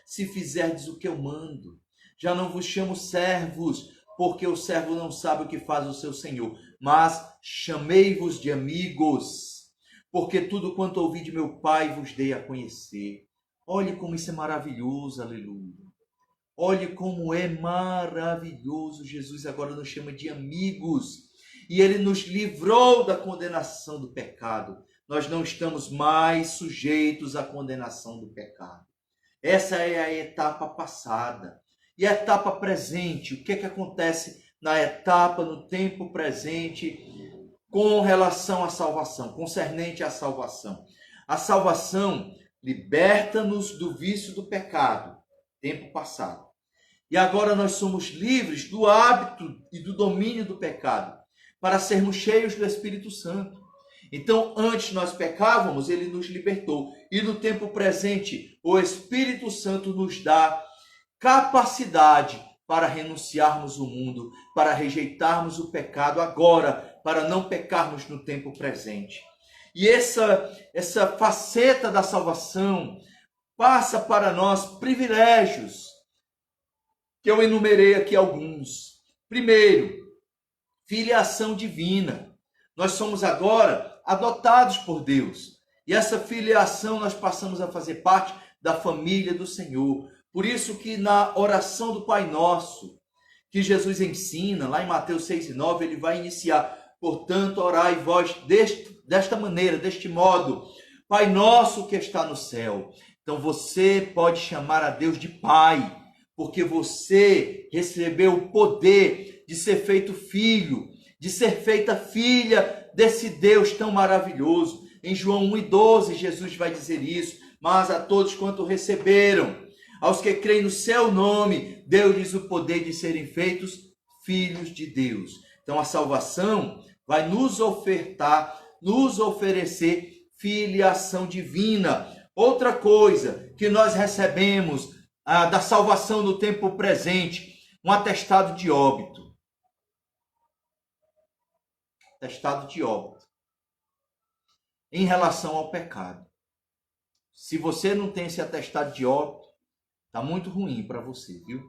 se fizerdes o que eu mando. Já não vos chamo servos, porque o servo não sabe o que faz o seu senhor, mas chamei-vos de amigos, porque tudo quanto ouvi de meu Pai vos dei a conhecer. Olhe como isso é maravilhoso, aleluia. Olhe como é maravilhoso. Jesus agora nos chama de amigos. E ele nos livrou da condenação do pecado. Nós não estamos mais sujeitos à condenação do pecado. Essa é a etapa passada. E a etapa presente, o que é que acontece na etapa, no tempo presente, com relação à salvação, concernente à salvação? A salvação liberta-nos do vício do pecado, tempo passado. E agora nós somos livres do hábito e do domínio do pecado, para sermos cheios do Espírito Santo. Então, antes nós pecávamos, ele nos libertou. E no tempo presente, o Espírito Santo nos dá capacidade para renunciarmos o mundo, para rejeitarmos o pecado agora, para não pecarmos no tempo presente. E essa faceta da salvação passa para nós privilégios, que eu enumerei aqui alguns. Primeiro, filiação divina. Nós somos agora adotados por Deus. E essa filiação nós passamos a fazer parte da família do Senhor. Por isso que na oração do Pai Nosso, que Jesus ensina, lá em Mateus 6:9, ele vai iniciar: portanto, orai vós desta maneira, deste modo, Pai Nosso que está no céu. Então você pode chamar a Deus de Pai, porque você recebeu o poder de ser feito filho, de ser feita filha desse Deus tão maravilhoso. Em João 1:12, Jesus vai dizer isso: mas a todos quanto receberam, aos que creem no seu nome, deu-lhes o poder de serem feitos filhos de Deus. Então a salvação vai nos oferecer filiação divina. Outra coisa que nós recebemos da salvação no tempo presente, um atestado de óbito. Atestado de óbito. Em relação ao pecado. Se você não tem esse atestado de óbito, está muito ruim para você, viu?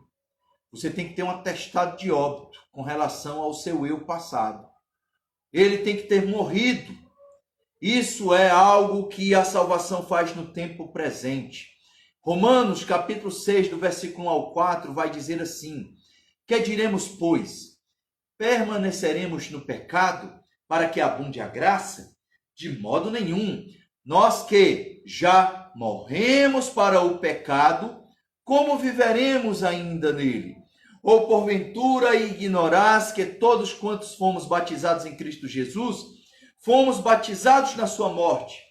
Você tem que ter um atestado de óbito com relação ao seu eu passado. Ele tem que ter morrido. Isso é algo que a salvação faz no tempo presente. Romanos capítulo 6, do versículo 1 ao 4, vai dizer assim: que diremos, pois? Permaneceremos no pecado para que abunde a graça? De modo nenhum. Nós que já morremos para o pecado, como viveremos ainda nele? Ou porventura ignorás que todos quantos fomos batizados em Cristo Jesus, fomos batizados na sua morte?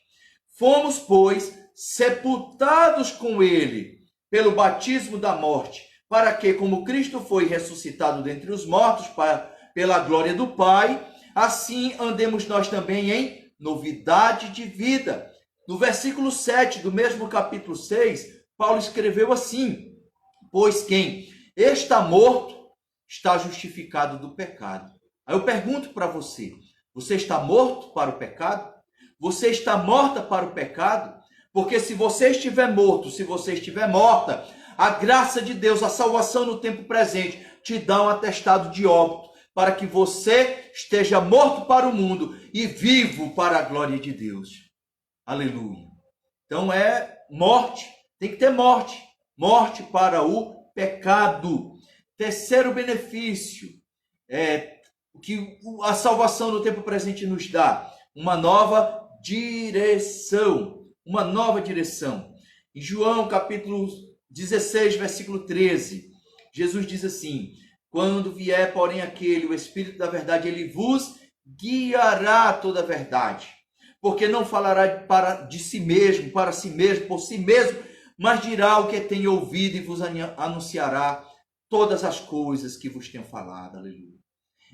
Fomos, pois, sepultados com ele pelo batismo da morte, para que, como Cristo foi ressuscitado dentre os mortos pela glória do Pai, assim andemos nós também em novidade de vida. No versículo 7 do mesmo capítulo 6, Paulo escreveu assim: pois quem está morto está justificado do pecado. Aí eu pergunto para você: você está morto para o pecado? Você está morta para o pecado? Porque se você estiver morto, se você estiver morta, a graça de Deus, a salvação no tempo presente, te dá um atestado de óbito, para que você esteja morto para o mundo e vivo para a glória de Deus. Aleluia. Então é morte, tem que ter morte. Morte para o pecado. Terceiro benefício que a salvação no tempo presente nos dá: uma nova direção. Uma nova direção. Em João capítulo 16, versículo 13, Jesus diz assim: quando vier, porém, aquele, o Espírito da verdade, ele vos guiará a toda a verdade. Porque não falará de si mesmo, para si mesmo, por si mesmo, mas dirá o que tem ouvido e vos anunciará todas as coisas que vos tenho falado. Aleluia.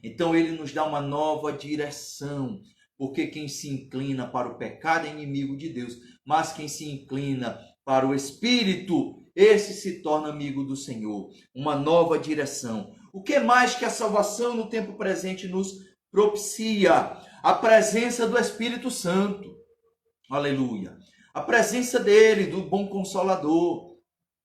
Então ele nos dá uma nova direção, porque quem se inclina para o pecado é inimigo de Deus, mas quem se inclina para o Espírito, esse se torna amigo do Senhor. Uma nova direção. O que mais que a salvação no tempo presente nos propicia? A presença do Espírito Santo. Aleluia. A presença dele, do bom Consolador,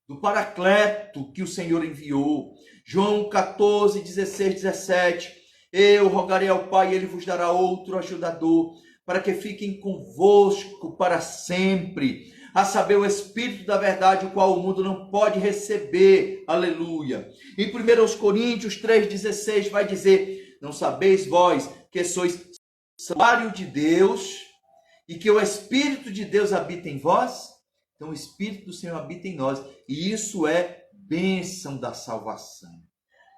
do Paracleto que o Senhor enviou. João 14, 16, 17. Eu rogarei ao Pai e ele vos dará outro ajudador, para que fiquem convosco para sempre, a saber, o Espírito da verdade, o qual o mundo não pode receber. Aleluia. Em 1 Coríntios 3,16 vai dizer: não sabeis vós que sois santuário de Deus e que o Espírito de Deus habita em vós? Então o Espírito do Senhor habita em nós, e isso é bênção da salvação.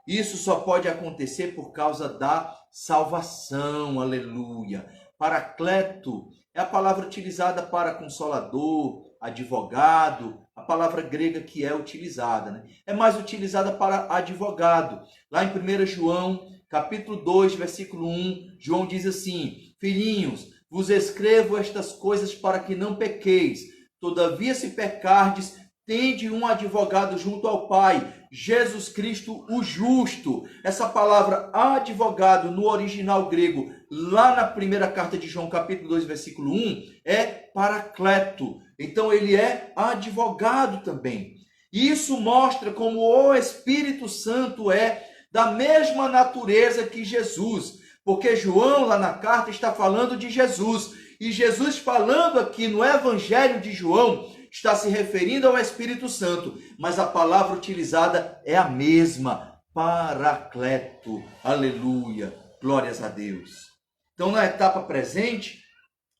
Isso só pode acontecer por causa da salvação. Aleluia. Paracleto é a palavra utilizada para consolador, advogado, a palavra grega que é utilizada, né? É mais utilizada para advogado. Lá em 1 João, capítulo 2, versículo 1, João diz assim: filhinhos, vos escrevo estas coisas para que não pequeis. Todavia, se pecardes, tende um advogado junto ao Pai, Jesus Cristo o justo. Essa palavra advogado no original grego, lá na primeira carta de João, capítulo 2, versículo 1, é paracleto. Então ele é advogado também. Isso mostra como o Espírito Santo é da mesma natureza que Jesus. Porque João, lá na carta, está falando de Jesus. E Jesus, falando aqui no Evangelho de João, está se referindo ao Espírito Santo, mas a palavra utilizada é a mesma, paracleto. Aleluia, glórias a Deus. Então, na etapa presente,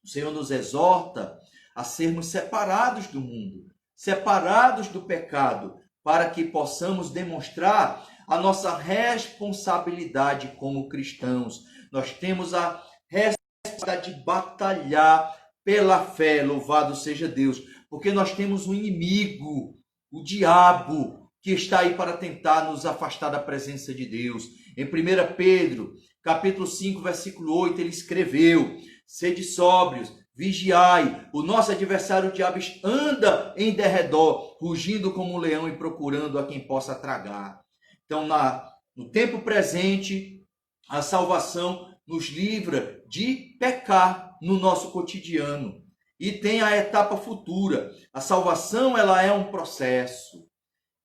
o Senhor nos exorta a sermos separados do mundo, separados do pecado, para que possamos demonstrar a nossa responsabilidade como cristãos. Nós temos a responsabilidade de batalhar pela fé, louvado seja Deus, porque nós temos um inimigo, o diabo, que está aí para tentar nos afastar da presença de Deus. Em 1 Pedro, capítulo 5, versículo 8, ele escreveu: sede sóbrios, vigiai, o nosso adversário o diabo anda em derredor, rugindo como um leão e procurando a quem possa tragar. Então, no tempo presente, a salvação nos livra de pecar no nosso cotidiano. E tem a etapa futura. A salvação, ela é um processo.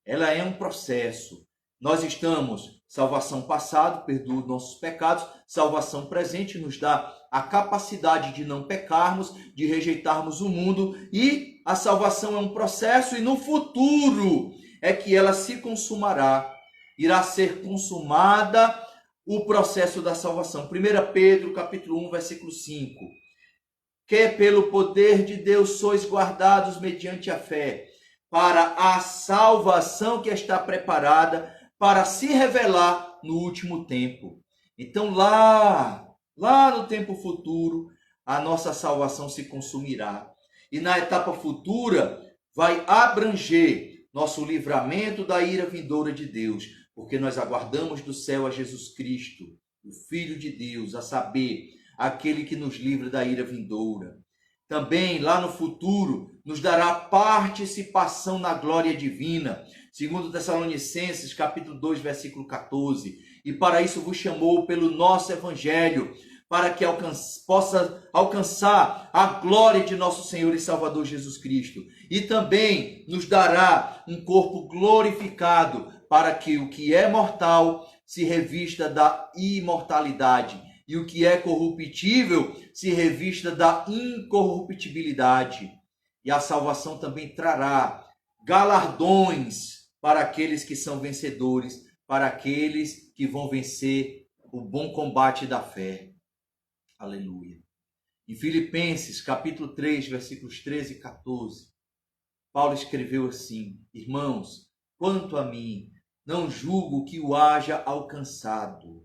Ela é um processo. Nós estamos, salvação passada, perdoa os nossos pecados. Salvação presente nos dá a capacidade de não pecarmos, de rejeitarmos o mundo. E a salvação é um processo, e no futuro é que ela se consumará. Irá ser consumada o processo da salvação. 1 Pedro, capítulo 1, versículo 5. Que pelo poder de Deus sois guardados mediante a fé, para a salvação que está preparada para se revelar no último tempo. Então lá no tempo futuro, a nossa salvação se consumirá. E na etapa futura vai abranger nosso livramento da ira vindoura de Deus, porque nós aguardamos do céu a Jesus Cristo, o Filho de Deus, a saber, aquele que nos livra da ira vindoura. Também, lá no futuro, nos dará participação na glória divina, segundo Tessalonicenses, capítulo 2, versículo 14. E para isso vos chamou pelo nosso evangelho, para que possa alcançar a glória de nosso Senhor e Salvador Jesus Cristo. E também nos dará um corpo glorificado, para que o que é mortal se revista da imortalidade, e o que é corruptível se revista da incorruptibilidade. E a salvação também trará galardões para aqueles que são vencedores, para aqueles que vão vencer o bom combate da fé. Aleluia. Em Filipenses, capítulo 3, versículos 13 e 14, Paulo escreveu assim: irmãos, quanto a mim, não julgo que o haja alcançado,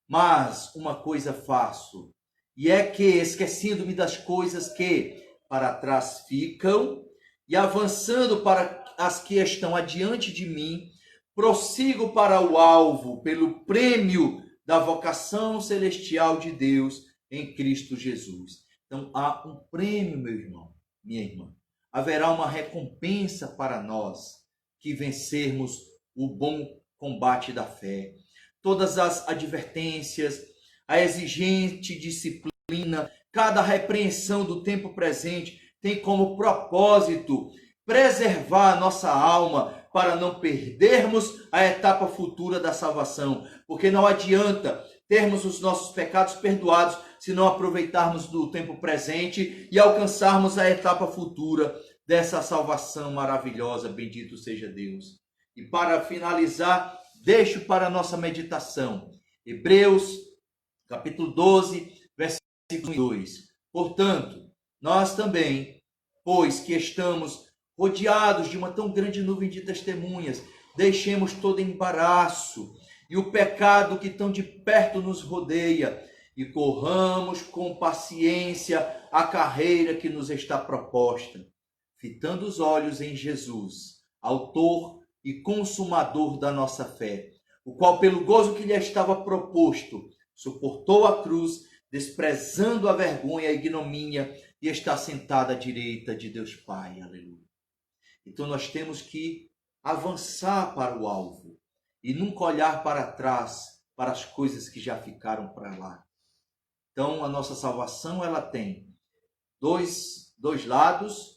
mas uma coisa faço, e é que, esquecendo-me das coisas que para trás ficam, e avançando para as que estão adiante de mim, prossigo para o alvo, pelo prêmio da vocação celestial de Deus em Cristo Jesus. Então há um prêmio, meu irmão, minha irmã. Haverá uma recompensa para nós que vencermos o bom combate da fé. Todas as advertências, a exigente disciplina, cada repreensão do tempo presente tem como propósito preservar a nossa alma para não perdermos a etapa futura da salvação. Porque não adianta termos os nossos pecados perdoados se não aproveitarmos do tempo presente e alcançarmos a etapa futura dessa salvação maravilhosa. Bendito seja Deus. E para finalizar, deixo para a nossa meditação Hebreus, capítulo 12, versículo 2. Portanto, nós também, pois que estamos rodeados de uma tão grande nuvem de testemunhas, deixemos todo embaraço e o pecado que tão de perto nos rodeia e corramos com paciência a carreira que nos está proposta, fitando os olhos em Jesus, autor e consumador da nossa fé, o qual, pelo gozo que lhe estava proposto, suportou a cruz, desprezando a vergonha e a ignomínia, e está sentado à direita de Deus Pai. Aleluia. Então nós temos que avançar para o alvo e nunca olhar para trás, para as coisas que já ficaram para lá. Então a nossa salvação, ela tem dois lados.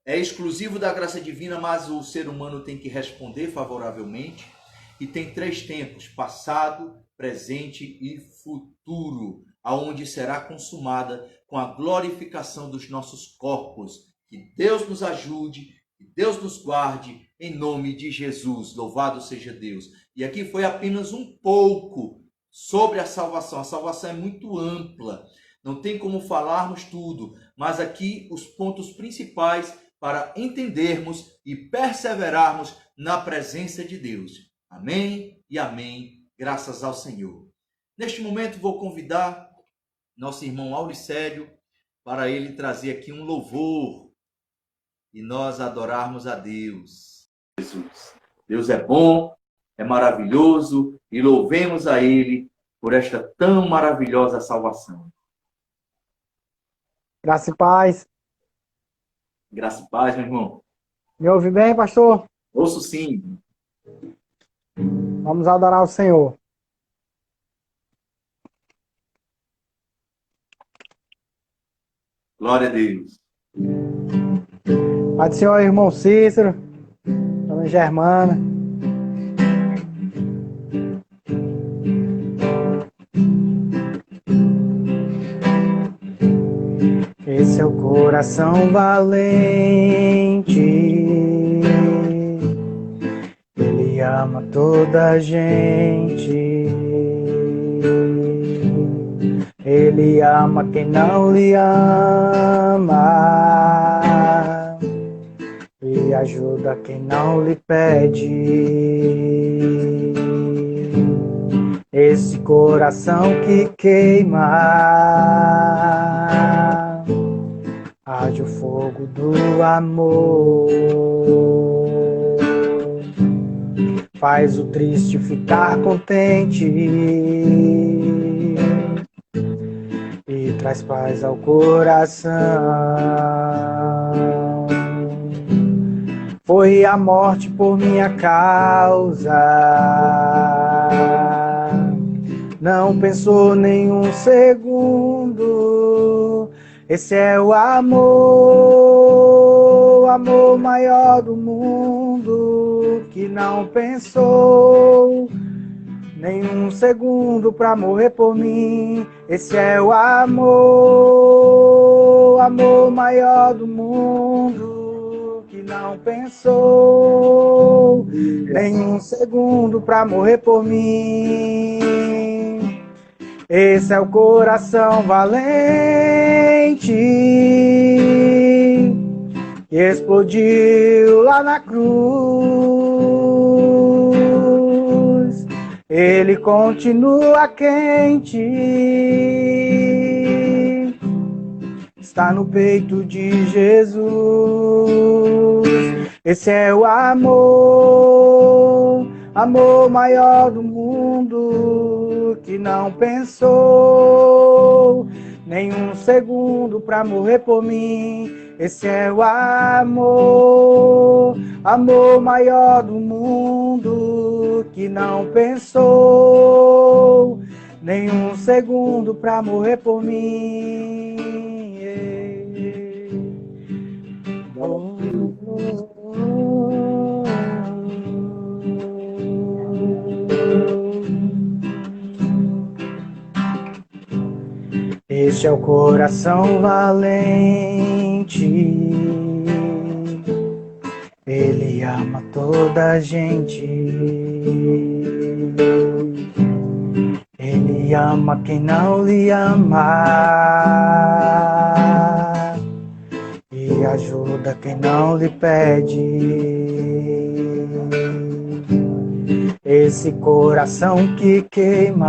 É exclusivo da graça divina, mas o ser humano tem que responder favoravelmente. E tem 3 tempos: passado, presente e futuro, aonde será consumada com a glorificação dos nossos corpos. Que Deus nos ajude, que Deus nos guarde, em nome de Jesus. Louvado seja Deus. E aqui foi apenas um pouco sobre a salvação. A salvação é muito ampla, não tem como falarmos tudo, mas aqui os pontos principais para entendermos e perseverarmos na presença de Deus. Amém e amém, graças ao Senhor. Neste momento vou convidar nosso irmão Auricélio para ele trazer aqui um louvor e nós adorarmos a Deus. Jesus, Deus é bom, é maravilhoso e louvemos a Ele por esta tão maravilhosa salvação. Graça e paz. Graça e paz, meu irmão. Me ouve bem, pastor? Ouço sim. Vamos adorar o Senhor. Glória a Deus. Pai do Senhor, irmão Cícero, dona Germana. Esse é o coração valente, ele ama toda a gente, ele ama quem não lhe ama e ajuda quem não lhe pede. Esse coração que queima, arde o fogo do amor. faz o triste ficar contente e traz paz ao coração. Foi a morte por minha causa, não pensou nenhum segundo. Esse é o amor, o amor maior do mundo, que não pensou nenhum segundo pra morrer por mim. Esse é o amor, o amor maior do mundo, que não pensou nenhum segundo pra morrer por mim. Esse é o coração valente que explodiu lá na cruz. Ele continua quente, está no peito de Jesus. Esse é o amor, amor maior do mundo, que não pensou nenhum segundo pra morrer por mim. Esse é o amor, amor maior do mundo, que não pensou nenhum segundo pra morrer por mim. Este é o coração valente, ele ama toda a gente. Ele ama quem não lhe ama e ajuda quem não lhe pede. Esse coração que queima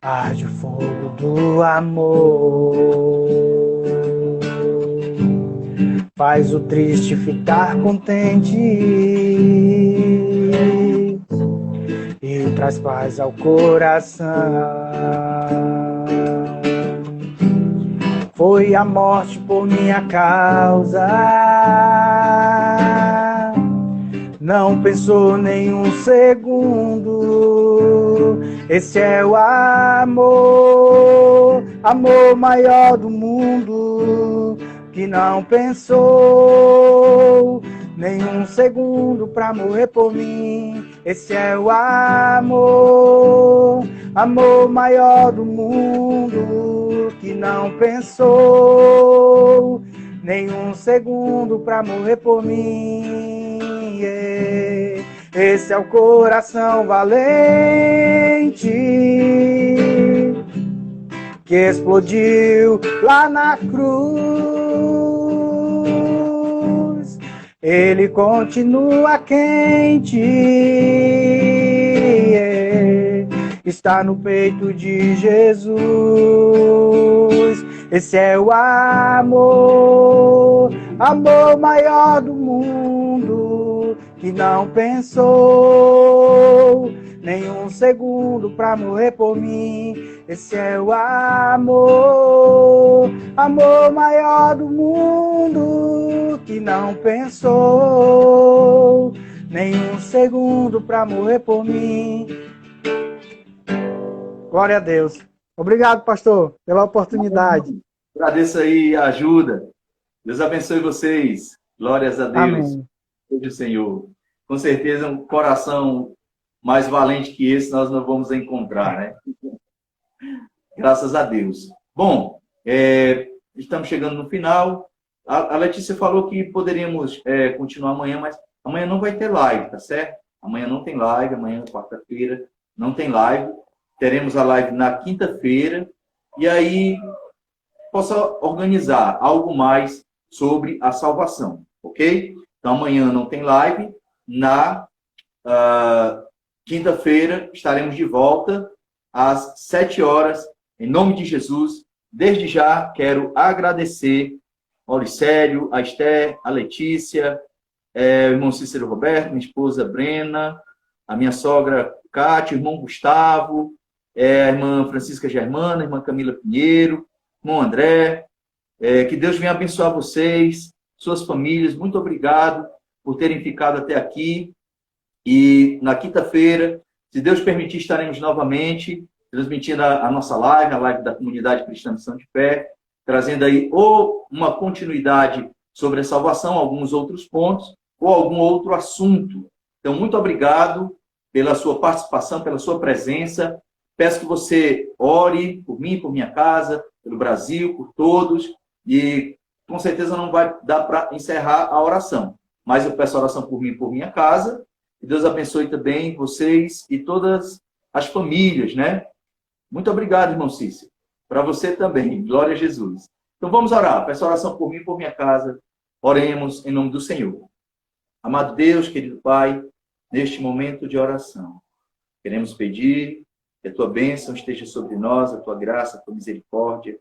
arde o fogo do amor, faz o triste ficar contente e traz paz ao coração. Foi a morte por minha causa, não pensou nenhum segundo. Esse é o amor, amor maior do mundo, que não pensou nenhum segundo pra morrer por mim. Esse é o amor, amor maior do mundo, que não pensou nenhum segundo pra morrer por mim. Esse é o coração valente que explodiu lá na cruz. Ele continua quente, está no peito de Jesus. Esse é o amor, amor maior do mundo, que não pensou nenhum segundo pra morrer por mim. Esse é o amor, amor maior do mundo, que não pensou nenhum segundo pra morrer por mim. Glória a Deus. Obrigado, pastor, pela oportunidade. Agradeço aí a ajuda. Deus abençoe vocês. Glórias a Deus. Amém. Seja o Senhor. Com certeza, um coração mais valente que esse nós não vamos encontrar, né? Graças a Deus. Bom, estamos chegando no final. A Letícia falou que poderíamos continuar amanhã, mas amanhã não vai ter live, tá certo? Amanhã não tem live, amanhã, quarta-feira, não tem live. Teremos a live na quinta-feira. E aí, possa organizar algo mais sobre a salvação, ok? Então, amanhã não tem live. Na quinta-feira, estaremos de volta às 7 horas, em nome de Jesus. Desde já, quero agradecer ao Auricélio, a Esther, a Letícia, o irmão Cícero Roberto, minha esposa Brena, a minha sogra Cátia, o irmão Gustavo, a irmã Francisca Germana, a irmã Camila Pinheiro, irmão André. Que Deus venha abençoar vocês, suas famílias. Muito obrigado por terem ficado até aqui. E na quinta-feira, se Deus permitir, estaremos novamente transmitindo a nossa live, a live da Comunidade Cristã Missão de Fé, trazendo aí ou uma continuidade sobre a salvação, alguns outros pontos, ou algum outro assunto. Então, muito obrigado pela sua participação, pela sua presença. Peço que você ore por mim, por minha casa, pelo Brasil, por todos. E com certeza não vai dar para encerrar a oração. Mas eu peço oração por mim e por minha casa. Que Deus abençoe também vocês e todas as famílias, né? Muito obrigado, irmão Cícero. Para você também. Glória a Jesus. Então vamos orar. Peço oração por mim e por minha casa. Oremos em nome do Senhor. Amado Deus, querido Pai, neste momento de oração, queremos pedir que a tua bênção esteja sobre nós, a tua graça, a tua misericórdia.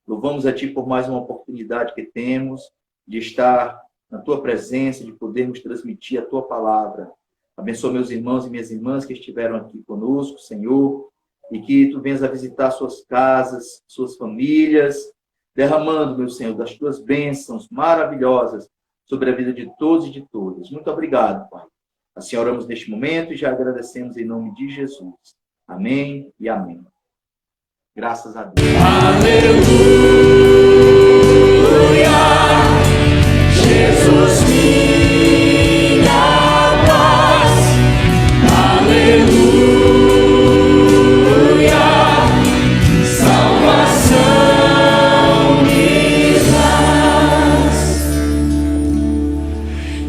Louvamos a ti por mais uma oportunidade que temos de estar na tua presença, de podermos transmitir a tua palavra. Abençoa meus irmãos e minhas irmãs que estiveram aqui conosco, Senhor, e que tu venhas a visitar suas casas, suas famílias, derramando, meu Senhor, das tuas bênçãos maravilhosas sobre a vida de todos e de todas. Muito obrigado, Pai. Assim oramos neste momento e já agradecemos em nome de Jesus. Amém e amém. Graças a Deus. Aleluia, Jesus minha paz. Aleluia, salvação me dás.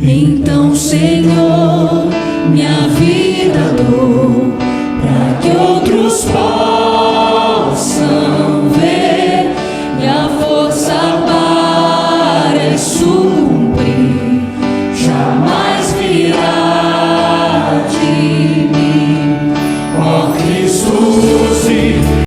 Então, Senhor,